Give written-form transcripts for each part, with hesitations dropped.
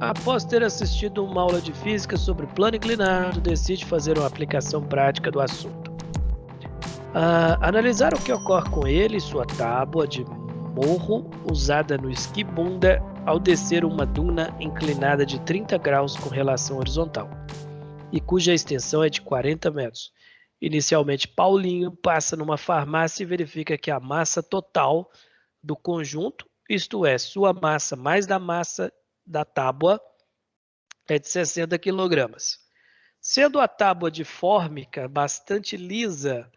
Após ter assistido uma aula de física sobre plano inclinado, decide fazer uma aplicação prática do assunto. Analisar o que ocorre com ele e sua tábua de morro usada no esqui bunda ao descer uma duna inclinada de 30 graus com relação horizontal e cuja extensão é de 40 metros. Inicialmente, Paulinho passa numa farmácia e verifica que a massa total do conjunto, isto é, sua massa mais da massa da tábua, é de 60 kg. Sendo a tábua de fórmica bastante lisa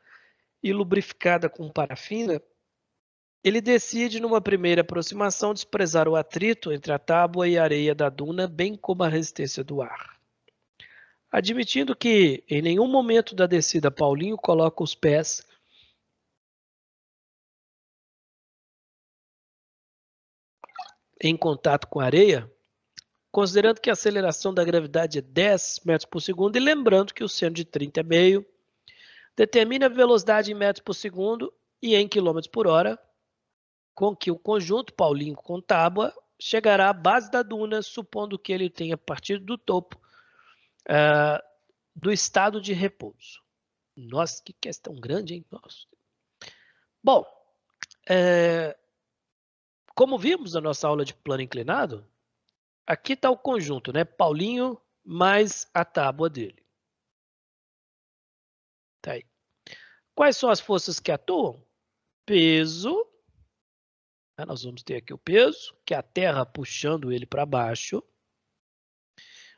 e lubrificada com parafina, ele decide, numa primeira aproximação, desprezar o atrito entre a tábua e a areia da duna, bem como a resistência do ar. Admitindo que, em nenhum momento da descida, Paulinho coloca os pés em contato com a areia, considerando que a aceleração da gravidade é 10 metros por segundo e lembrando que o seno de 30 é meio, determina a velocidade em metros por segundo e em quilômetros por hora, com que o conjunto Paulinho com tábua chegará à base da duna, supondo que ele tenha partido do topo do estado de repouso. Nossa, que questão grande, hein? Nossa. Bom, como vimos na nossa aula de plano inclinado, aqui está o conjunto, né? Paulinho mais a tábua dele. Tá aí. Quais são as forças que atuam? Peso. Nós vamos ter aqui o peso, que é a terra puxando ele para baixo.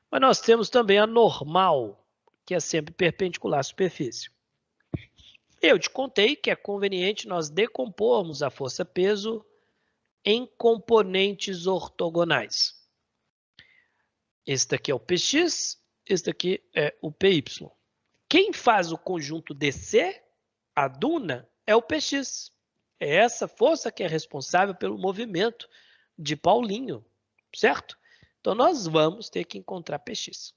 Mas nós temos também a normal, que é sempre perpendicular à superfície. Eu te contei que é conveniente nós decompormos a força-peso em componentes ortogonais. Esse daqui é o Px, esse daqui é o Py. Quem faz o conjunto descer, a duna, é o Px. É essa força que é responsável pelo movimento de Paulinho, certo? Então, nós vamos ter que encontrar Px.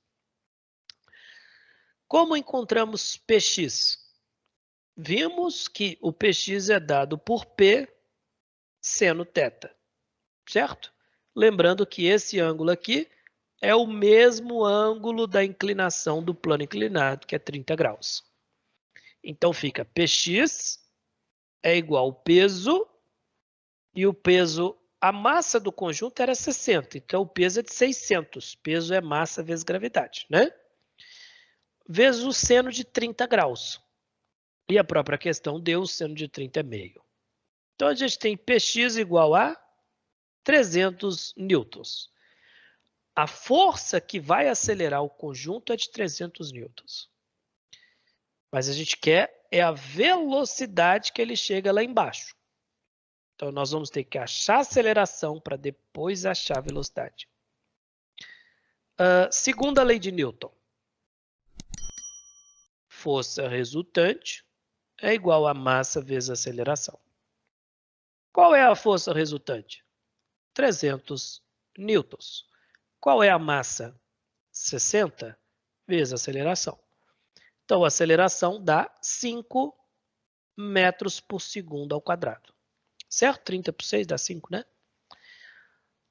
Como encontramos Px? Vimos que o Px é dado por P seno θ, certo? Lembrando que esse ângulo aqui é o mesmo ângulo da inclinação do plano inclinado, que é 30 graus. Então, fica Px é igual ao peso, e o peso, a massa do conjunto era 60, então o peso é de 600. Peso é massa vezes gravidade, né? Vezes o seno de 30 graus. E a própria questão deu o seno de 30 é meio. Então, a gente tem Px igual a 300 newtons. A força que vai acelerar o conjunto é de 300 newtons. Mas a gente quer é a velocidade que ele chega lá embaixo. Então, nós vamos ter que achar a aceleração para depois achar a velocidade. Segunda lei de Newton. Força resultante é igual a massa vezes aceleração. Qual é a força resultante? 300 newtons. Qual é a massa? 60 vezes a aceleração. Então, a aceleração dá 5 metros por segundo ao quadrado. Certo? 30 por 6 dá 5, né?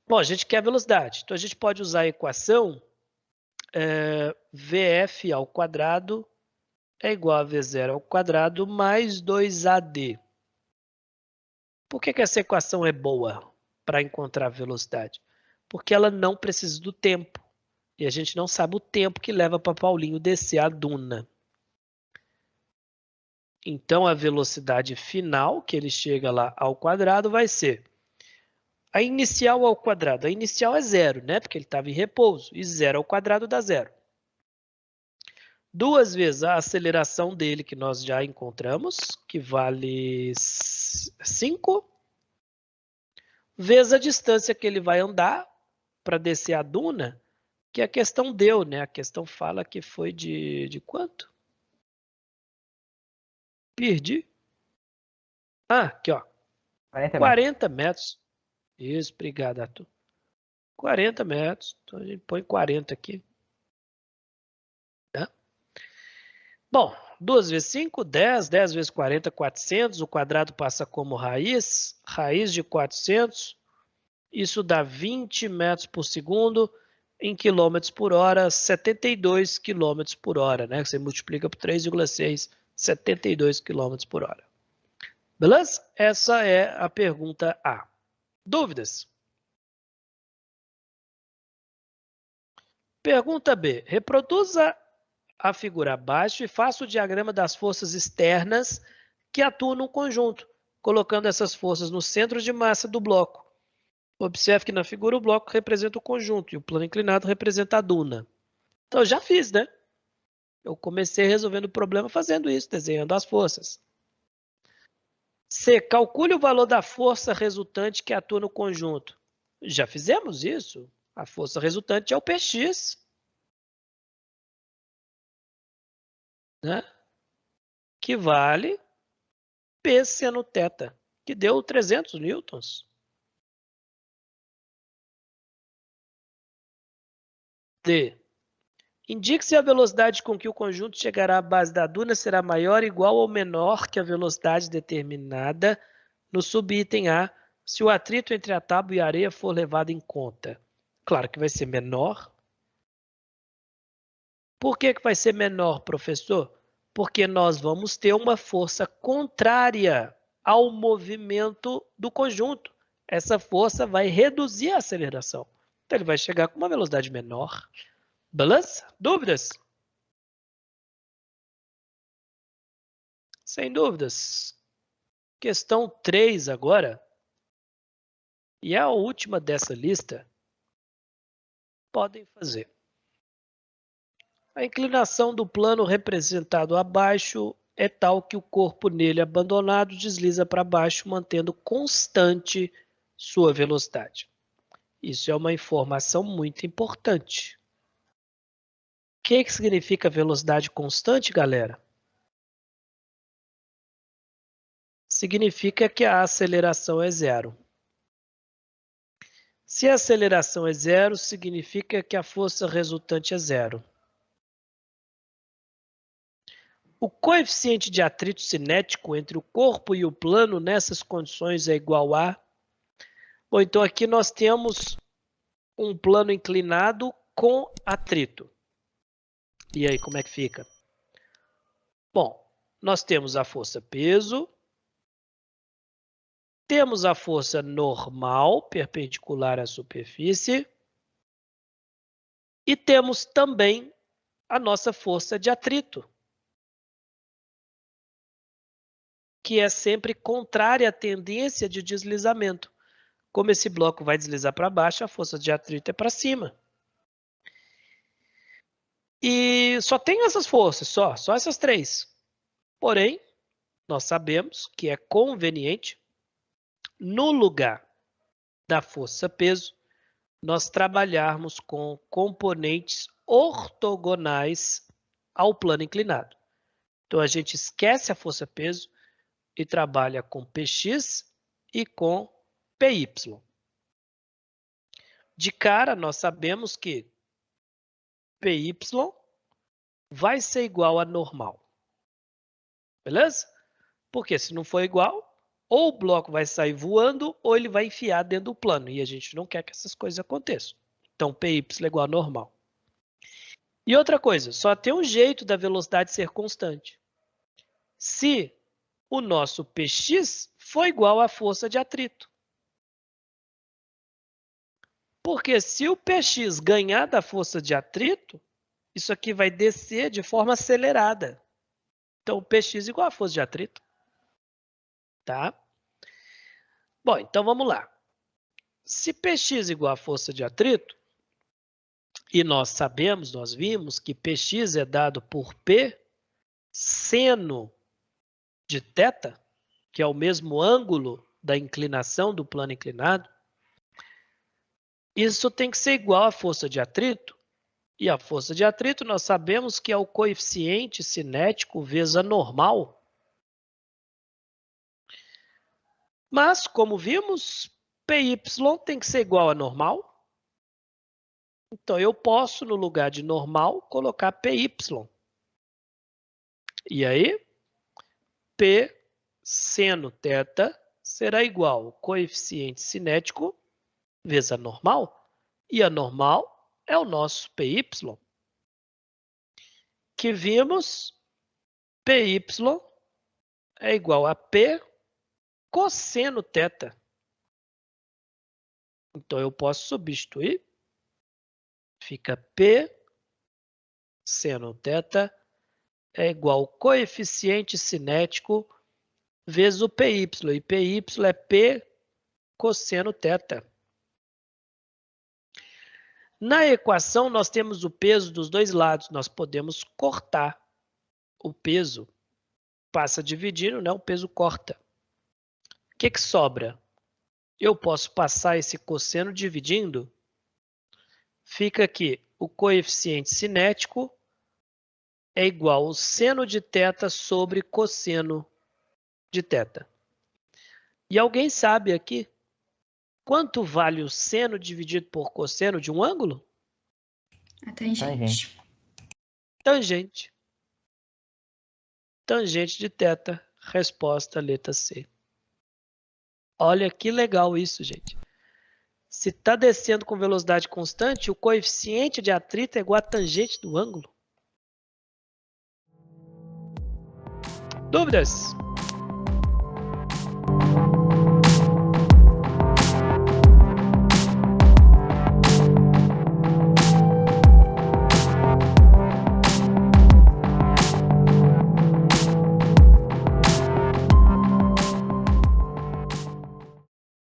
Bom, a gente quer a velocidade. Então, a gente pode usar a equação Vf ao quadrado é igual a V0 ao quadrado mais 2AD. Por que essa equação é boa para encontrar a velocidade? Porque ela não precisa do tempo. E a gente não sabe o tempo que leva para Paulinho descer a duna. Então, a velocidade final, que ele chega lá ao quadrado, vai ser a inicial ao quadrado. A inicial é 0, né? Porque ele estava em repouso. E 0 ao quadrado dá 0. 2 vezes a aceleração dele, que nós já encontramos, que vale 5, vezes a distância que ele vai andar para descer a duna, que a questão deu, né? A questão fala que foi de quanto? Perdi. Aqui, ó. 40 metros. Isso, obrigado, Arthur. 40 metros. Então, a gente põe 40 aqui. Tá? Bom, 2 vezes 5, 10. 10 vezes 40, 400. O quadrado passa como raiz. Raiz de 400. Isso dá 20 metros por segundo. em quilômetros por hora, 72 quilômetros por hora, né? Você multiplica por 3,6, 72 quilômetros por hora. Beleza? Essa é a pergunta A. Dúvidas? Pergunta B. Reproduza a figura abaixo e faça o diagrama das forças externas que atuam no conjunto, colocando essas forças no centro de massa do bloco. Observe que na figura o bloco representa o conjunto e o plano inclinado representa a duna. Então eu já fiz, né? Eu comecei resolvendo o problema fazendo isso, desenhando as forças. C. Calcule o valor da força resultante que atua no conjunto. Já fizemos isso. A força resultante é o Px, né? Que vale P seno θ, que deu 300 newtons. D. Indique se a velocidade com que o conjunto chegará à base da duna será maior, igual ou menor que a velocidade determinada no subitem A, se o atrito entre a tábua e a areia for levado em conta. Claro que vai ser menor. Por que vai ser menor, professor? Porque nós vamos ter uma força contrária ao movimento do conjunto. Essa força vai reduzir a aceleração. Então ele vai chegar com uma velocidade menor. Beleza? Dúvidas? Sem dúvidas. Questão 3 agora. E é a última dessa lista. Podem fazer. A inclinação do plano representado abaixo é tal que o corpo nele abandonado desliza para baixo, mantendo constante sua velocidade. Isso é uma informação muito importante. O que significa velocidade constante, galera? Significa que a aceleração é zero. Se a aceleração é zero, significa que a força resultante é zero. O coeficiente de atrito cinético entre o corpo e o plano nessas condições é igual a... Bom, então aqui nós temos um plano inclinado com atrito. E aí, como é que fica? Bom, nós temos a força peso, temos a força normal, perpendicular à superfície, e temos também a nossa força de atrito, que é sempre contrária à tendência de deslizamento. Como esse bloco vai deslizar para baixo, a força de atrito é para cima. E só tem essas forças, só essas três. Porém, nós sabemos que é conveniente, no lugar da força-peso, nós trabalharmos com componentes ortogonais ao plano inclinado. Então, a gente esquece a força-peso e trabalha com Px e com Py. De cara, nós sabemos que Py vai ser igual a normal. Beleza? Porque se não for igual, ou o bloco vai sair voando, ou ele vai enfiar dentro do plano. E a gente não quer que essas coisas aconteçam. Então, Py é igual a normal. E outra coisa, só tem um jeito da velocidade ser constante. Se o nosso Px for igual à força de atrito. Porque se o Px ganhar da força de atrito, isso aqui vai descer de forma acelerada. Então, Px igual à força de atrito. Tá? Bom, então vamos lá. Se Px igual à força de atrito, e nós sabemos, nós vimos que Px é dado por P seno de θ, que é o mesmo ângulo da inclinação do plano inclinado, isso tem que ser igual à força de atrito. E a força de atrito nós sabemos que é o coeficiente cinético vezes a normal. Mas, como vimos, Py tem que ser igual a normal. Então, eu posso, no lugar de normal, colocar Py. E aí, P seno θ será igual ao coeficiente cinético vezes a normal. E a normal é o nosso PY, que vimos PY é igual a P cosseno θ. Então, eu posso substituir. Fica P seno θ é igual ao coeficiente cinético vezes o PY. E PY é P cosseno θ. Na equação, nós temos o peso dos dois lados. Nós podemos cortar o peso. Passa dividindo, né? O peso corta. O que sobra? Eu posso passar esse cosseno dividindo. Fica aqui o coeficiente cinético é igual ao seno de θ sobre cosseno de θ. E alguém sabe aqui quanto vale o seno dividido por cosseno de um ângulo? A tangente. Tangente. Tangente de θ. Resposta, letra C. Olha que legal isso, gente. Se está descendo com velocidade constante, o coeficiente de atrito é igual a tangente do ângulo. Dúvidas?